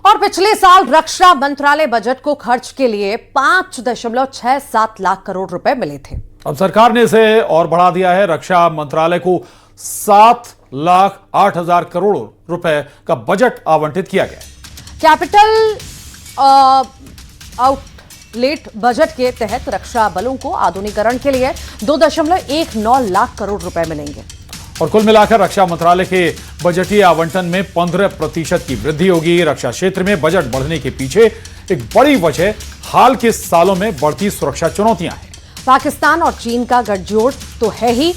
और पिछले साल रक्षा मंत्रालय बजट को खर्च के लिए 5.67 लाख करोड़ रुपए मिले थे। अब सरकार ने इसे और बढ़ा दिया है। रक्षा मंत्रालय को 7,08,000 करोड़ रुपए का बजट आवंटित किया गया। कैपिटल आउटलेट बजट के तहत रक्षा बलों को आधुनिकीकरण के लिए 2.19 लाख करोड़ रुपए मिलेंगे। और कुल मिलाकर रक्षा मंत्रालय के बजटीय आवंटन में 15% की वृद्धि होगी। रक्षा क्षेत्र में बजट बढ़ने के पीछे एक बड़ी वजह हाल के सालों में बढ़ती सुरक्षा चुनौतियां हैं। पाकिस्तान और चीन का गठजोड़ तो है ही,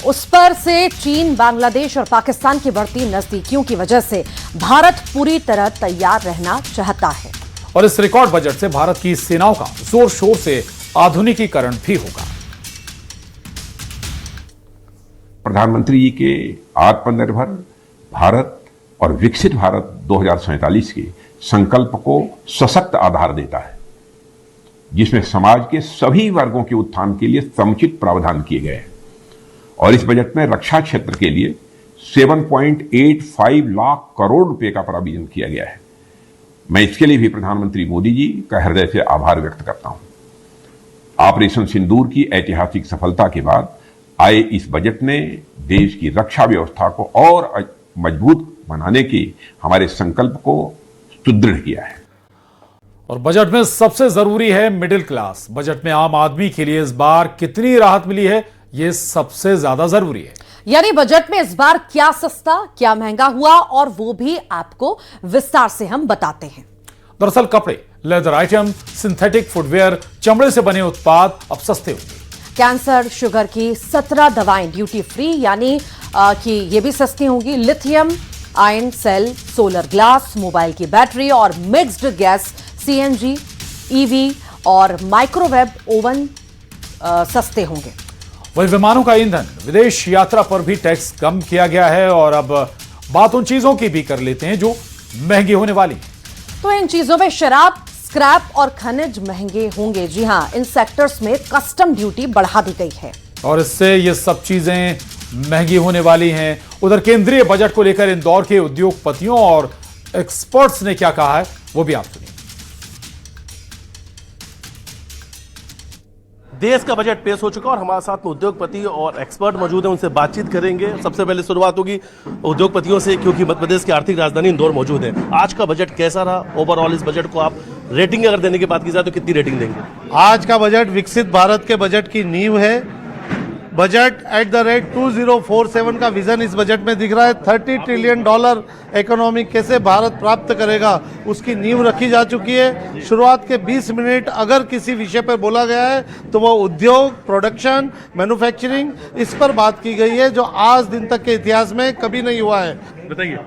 उस पर से चीन, बांग्लादेश और पाकिस्तान की बढ़ती नजदीकियों की वजह से भारत पूरी तरह तैयार रहना चाहता है। और इस रिकॉर्ड बजट से भारत की सेनाओं का जोर शोर से आधुनिकीकरण भी होगा। प्रधानमंत्री जी के आत्मनिर्भर भारत और विकसित भारत 2047 के संकल्प को सशक्त आधार देता है, जिसमें समाज के सभी वर्गों के उत्थान के लिए समुचित प्रावधान किए गए हैं। और इस बजट में रक्षा क्षेत्र के लिए 7.85 लाख करोड़ रुपए का प्रावधान किया गया है। मैं इसके लिए भी प्रधानमंत्री मोदी जी का हृदय से आभार व्यक्त करता हूं। ऑपरेशन सिंदूर की ऐतिहासिक सफलता के बाद आए इस बजट ने देश की रक्षा व्यवस्था को और मजबूत बनाने के हमारे संकल्प को सुदृढ़ किया है। और बजट में सबसे जरूरी है मिडिल क्लास। बजट में आम आदमी के लिए इस बार कितनी राहत मिली है, यह सबसे ज्यादा जरूरी है। यानी बजट में इस बार क्या सस्ता, क्या महंगा हुआ, और वो भी आपको विस्तार से हम बताते हैं। दरअसल कपड़े, लेदर आइटम, सिंथेटिक फुटवेयर, चमड़े से बने उत्पाद अब सस्ते होंगे। कैंसर, शुगर की 17 दवाएं ड्यूटी फ्री, यानी कि ये भी सस्ती होंगी। Lithium ion cell, solar glass, mobile की बैटरी और मिक्स्ड गैस सीएनजी, ईवी और माइक्रोवेव ओवन सस्ते होंगे। वही विमानों का ईंधन, विदेश यात्रा पर भी टैक्स कम किया गया है। और अब बात उन चीजों की भी कर लेते हैं जो महंगी होने वाली हैं। तो इन चीजों में शराब, स्क्रैप और खनिज महंगे होंगे। जी हां, इन सेक्टर्स में कस्टम ड्यूटी बढ़ा दी गई है और इससे ये सब चीजें महंगी होने वाली हैं। उधर केंद्रीय बजट को लेकर इंदौर के उद्योगपतियों और एक्सपर्ट्स ने क्या कहा है, वो भी आप सुनिए। देश का बजट पेश हो चुका और हमारे साथ में उद्योगपति और एक्सपर्ट मौजूद हैं, उनसे बातचीत करेंगे। सबसे पहले शुरुआत होगी उद्योगपतियों से, क्योंकि मध्य प्रदेश की आर्थिक राजधानी इंदौर मौजूद है। आज का बजट कैसा रहा? ओवरऑल इस बजट को आप रेटिंग अगर देने की बात की जाए तो कितनी रेटिंग देंगे? आज का बजट विकसित भारत के बजट की नींव है। बजट @ 2047 का विजन इस बजट में दिख रहा है। $30 ट्रिलियन इकोनॉमी कैसे भारत प्राप्त करेगा, उसकी नींव रखी जा चुकी है। शुरुआत के 20 मिनट अगर किसी विषय पर बोला गया है तो वो उद्योग, प्रोडक्शन, मैन्युफैक्चरिंग, इस पर बात की गई है, जो आज दिन तक के इतिहास में कभी नहीं हुआ है। बताइए।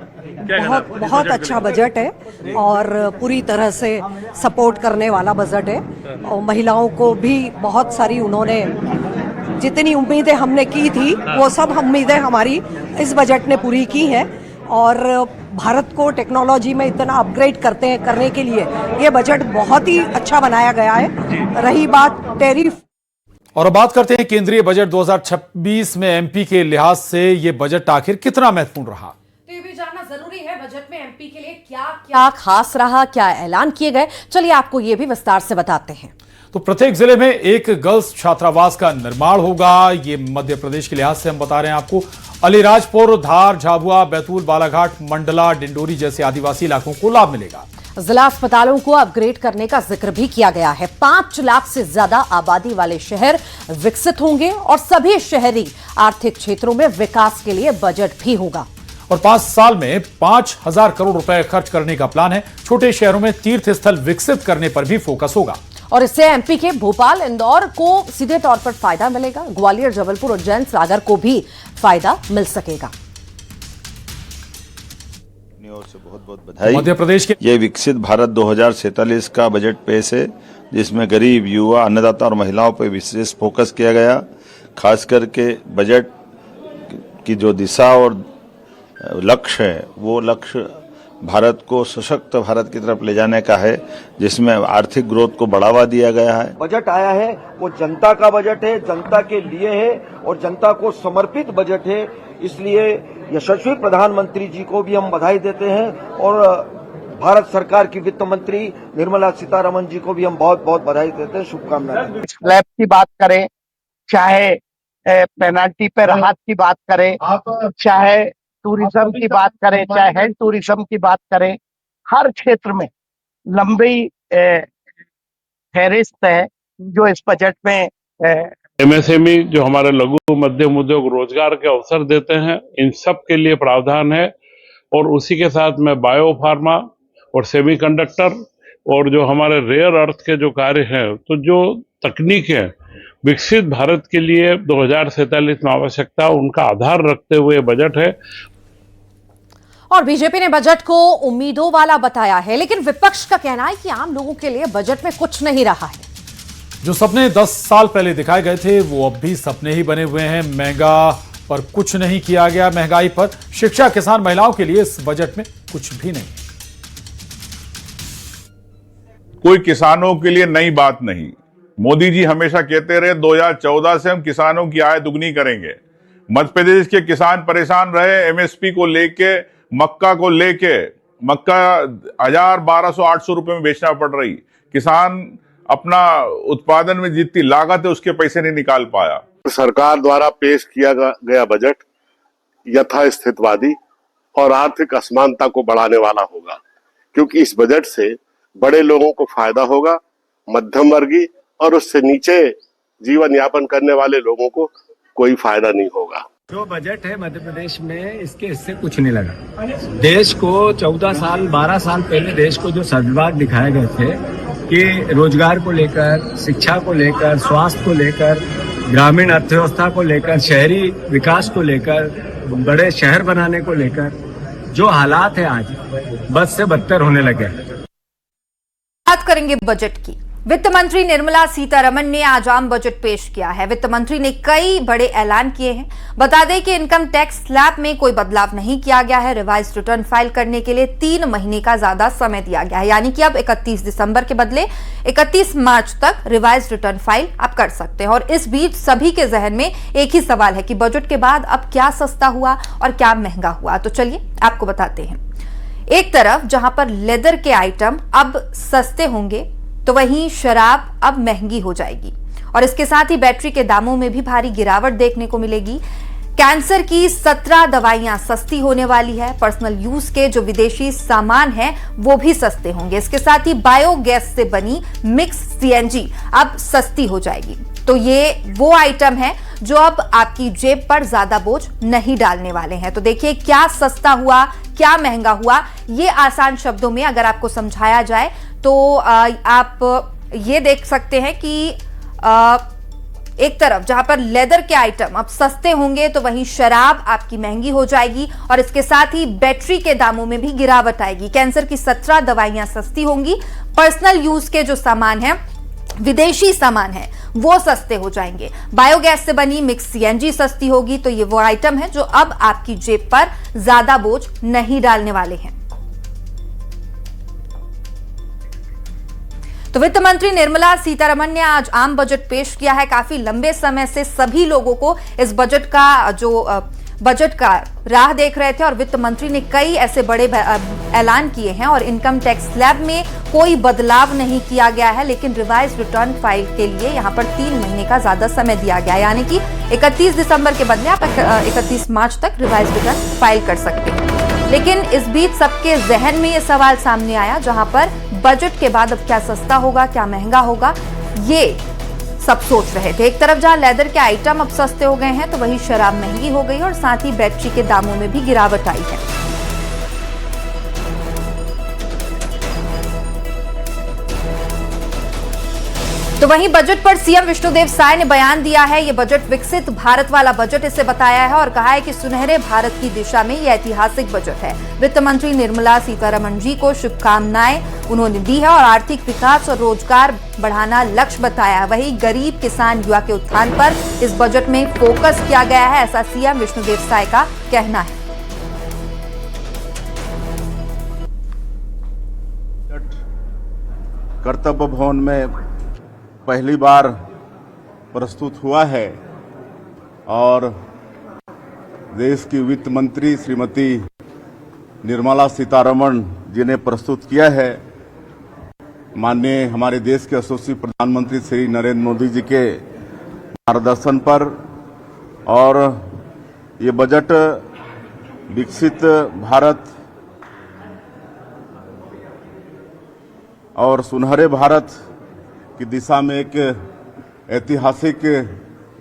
बहुत अच्छा बजट है और पूरी तरह से सपोर्ट करने वाला बजट है। और महिलाओं को भी बहुत सारी, उन्होंने जितनी उम्मीदें हमने की थी वो सब उम्मीदें हमारी इस बजट ने पूरी की हैं। और भारत को टेक्नोलॉजी में इतना अपग्रेड करने के लिए ये बजट बहुत ही अच्छा बनाया गया है। रही बात टैरिफ, और अब बात करते हैं केंद्रीय बजट 2026 में एमपी के लिहाज से ये बजट आखिर कितना महत्वपूर्ण रहा। तो ये भी जानना जरूरी है, बजट में एमपी के लिए क्या क्या खास रहा, क्या ऐलान किए गए। चलिए आपको ये भी विस्तार से बताते हैं। तो प्रत्येक जिले में एक गर्ल्स छात्रावास का निर्माण होगा। ये मध्य प्रदेश के लिहाज से हम बता रहे हैं आपको। अलीराजपुर, धार, झाबुआ, बैतूल, बालाघाट, मंडला, डिंडोरी जैसे आदिवासी इलाकों को लाभ मिलेगा। जिला अस्पतालों को अपग्रेड करने का जिक्र भी किया गया है। 5 लाख से ज्यादा आबादी वाले शहर विकसित होंगे और सभी शहरी आर्थिक क्षेत्रों में विकास के लिए बजट भी होगा। और 5 साल में 5,000 करोड़ रुपए खर्च करने का प्लान है। छोटे शहरों में तीर्थ स्थल विकसित करने पर भी फोकस होगा। और इससे एमपी के भोपाल, इंदौर को सीधे तौर पर फायदा मिलेगा। ग्वालियर, जबलपुर, उज्जैन, सागर को भी फायदा मिल सकेगा। से बहुत बहुत बधाई। मध्य प्रदेश के ये विकसित भारत 2047 का बजट पेश है, जिसमें गरीब, युवा, अन्नदाता और महिलाओं पर विशेष फोकस किया गया। खास करके बजट की जो दिशा और लक्ष्य है, वो लक्ष्य भारत को सशक्त भारत की तरफ ले जाने का है, जिसमें आर्थिक ग्रोथ को बढ़ावा दिया गया है। बजट आया है वो जनता का बजट है, जनता के लिए है और जनता को समर्पित बजट है। इसलिए यशस्वी प्रधानमंत्री जी को भी हम बधाई देते हैं और भारत सरकार की वित्त मंत्री निर्मला सीतारमण जी को भी हम बहुत बहुत बधाई देते हैं, शुभकामनाएं। स्लैब की बात करें, चाहे पेनाल्टी पे राहत की बात करें, चाहे टूरिज्म की बात करें, चाहे हेल्थ टूरिज्म की बात करें, हर क्षेत्र में लंबी फहरिस्त है जो इस बजट में एमएसएमई जो हमारे लघु मध्यम उद्योग रोजगार के अवसर देते हैं, इन सब के लिए प्रावधान है। और उसी के साथ में बायो फार्मा और सेमीकंडक्टर और जो हमारे रेयर अर्थ के जो कार्य हैं, तो जो तकनीक है विकसित भारत के लिए 2047 में आवश्यकता, उनका आधार रखते हुए बजट है। और बीजेपी ने बजट को उम्मीदों वाला बताया है, लेकिन विपक्ष का कहना है कि आम लोगों के लिए बजट में कुछ नहीं रहा है। जो सपने 10 साल पहले दिखाए गए थे वो अब भी सपने ही बने हुए हैं। महंगा पर कुछ नहीं किया गया, महंगाई पर, शिक्षा, किसान, महिलाओं के लिए इस बजट में कुछ भी नहीं। कोई किसानों के लिए नई बात नहीं। मोदी जी हमेशा कहते रहे 2014 से हम किसानों की आय दुगनी करेंगे। मध्य प्रदेश के किसान परेशान रहे एमएसपी को लेके, मक्का को लेके। मक्का 1200-800 रुपए में बेचना पड़ रही, किसान अपना उत्पादन में जितनी लागत है उसके पैसे नहीं निकाल पाया। सरकार द्वारा पेश किया गया बजट यथास्थितवादी और आर्थिक असमानता को बढ़ाने वाला होगा, क्योंकि इस बजट से बड़े लोगों को फायदा होगा, मध्यम वर्गीय और उससे नीचे जीवन यापन करने वाले लोगों को कोई फायदा नहीं होगा। जो बजट है मध्य प्रदेश में, इसके इससे कुछ नहीं लगा। देश को 12 साल पहले देश को जो सद्भाव दिखाए गए थे कि रोजगार को लेकर, शिक्षा को लेकर, स्वास्थ्य को लेकर, ग्रामीण अर्थव्यवस्था को लेकर, शहरी विकास को लेकर, बड़े शहर बनाने को लेकर, जो हालात है आज बद से बदतर होने लगे। बात करेंगे बजट की। वित्त मंत्री निर्मला सीतारमण ने आज आम बजट पेश किया है। वित्त मंत्री ने कई बड़े ऐलान किए हैं। बता दें कि इनकम टैक्स स्लैब में कोई बदलाव नहीं किया गया है। रिवाइज रिटर्न फाइल करने के लिए 3 महीने का ज्यादा समय दिया गया है, यानी कि अब 31 दिसंबर के बदले 31 मार्च तक रिवाइज रिटर्न फाइल आप कर सकते हैं। और इस बीच सभी के जहन में एक ही सवाल है कि बजट के बाद अब क्या सस्ता हुआ और क्या महंगा हुआ। तो चलिए आपको बताते हैं। एक तरफ जहां पर लेदर के आइटम अब सस्ते होंगे, तो वहीं शराब अब महंगी हो जाएगी और इसके साथ ही बैटरी के दामों में भी भारी गिरावट देखने को मिलेगी। कैंसर की 17 दवाइयां सस्ती होने वाली है। पर्सनल यूज के जो विदेशी सामान हैं वो भी सस्ते होंगे। इसके साथ ही बायोगैस से बनी मिक्स सीएनजी अब सस्ती हो जाएगी। तो ये वो आइटम है जो अब आपकी जेब पर ज्यादा बोझ नहीं डालने वाले हैं। तो देखिए क्या सस्ता हुआ, क्या महंगा हुआ, ये आसान शब्दों में अगर आपको समझाया जाए तो आप ये देख सकते हैं कि एक तरफ जहां पर लेदर के आइटम अब सस्ते होंगे, तो वहीं शराब आपकी महंगी हो जाएगी और इसके साथ ही बैटरी के दामों में भी गिरावट आएगी। कैंसर की 17 दवाइयां सस्ती होंगी। पर्सनल यूज के जो सामान है, विदेशी सामान है, वो सस्ते हो जाएंगे। बायोगैस से बनी मिक्स सीएनजी सस्ती होगी। तो ये वो आइटम है जो अब आपकी जेब पर ज्यादा बोझ नहीं डालने वाले हैं। तो वित्त मंत्री निर्मला सीतारमण ने आज आम बजट पेश किया है। काफी लंबे समय से सभी लोगों को इस बजट का राह देख रहे थे और वित्त मंत्री ने कई ऐसे बड़े ऐलान किए हैं। और इनकम टैक्स स्लैब में कोई बदलाव नहीं किया गया है, लेकिन रिवाइज रिटर्न फाइल के लिए यहां पर 3 महीने का ज्यादा समय दिया गया है, यानी कि 31 दिसंबर के बदले आप 31 मार्च तक रिवाइज रिटर्न फाइल कर सकते हैं। लेकिन इस बीच सबके जहन में यह सवाल सामने आया, जहां पर बजट के बाद अब क्या सस्ता होगा, क्या महंगा होगा, ये सब सोच रहे थे। एक तरफ जहां लेदर के आइटम अब सस्ते हो गए हैं, तो वहीं शराब महंगी हो गई और साथ ही बैटरी के दामों में भी गिरावट आई है। तो वहीं बजट पर सीएम विष्णुदेव साय ने बयान दिया है। ये बजट विकसित भारत वाला बजट इसे बताया है और कहा है कि सुनहरे भारत की दिशा में ये ऐतिहासिक बजट है। वित्त मंत्री निर्मला सीतारमण जी को शुभकामनाएं उन्होंने दी है और आर्थिक विकास और रोजगार बढ़ाना लक्ष्य बताया। वहीं गरीब, किसान, युवा के उत्थान पर इस बजट में फोकस किया गया है, ऐसा सीएम विष्णुदेव साय का कहना है। कर्तव्य भवन में पहली बार प्रस्तुत हुआ है और देश की वित्त मंत्री श्रीमती निर्मला सीतारमण जी ने प्रस्तुत किया है, माननीय हमारे देश के यशस्वी प्रधानमंत्री श्री नरेंद्र मोदी जी के मार्गदर्शन पर। और ये बजट विकसित भारत और सुनहरे भारत की दिशा में एक ऐतिहासिक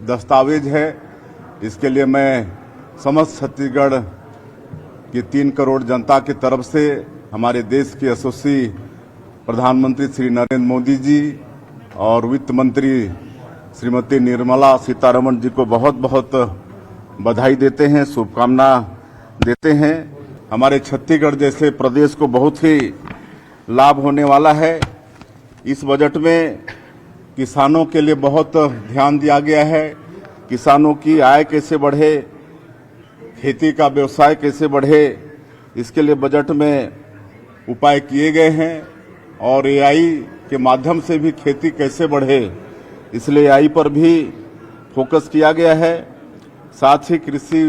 दस्तावेज है। इसके लिए मैं समस्त छत्तीसगढ़ की 3 करोड़ जनता की तरफ से हमारे देश के यशस्वी प्रधानमंत्री श्री नरेंद्र मोदी जी और वित्त मंत्री श्रीमती निर्मला सीतारमण जी को बहुत बहुत बधाई देते हैं, शुभकामना देते हैं। हमारे छत्तीसगढ़ जैसे प्रदेश को बहुत ही लाभ होने वाला है। इस बजट में किसानों के लिए बहुत ध्यान दिया गया है। किसानों की आय कैसे बढ़े, खेती का व्यवसाय कैसे बढ़े, इसके लिए बजट में उपाय किए गए हैं। और एआई के माध्यम से भी खेती कैसे बढ़े, इसलिए एआई पर भी फोकस किया गया है। साथ ही कृषि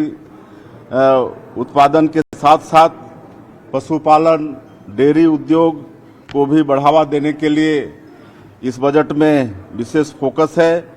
उत्पादन के साथ साथ पशुपालन, डेयरी उद्योग को भी बढ़ावा देने के लिए इस बजट में विशेष फोकस है।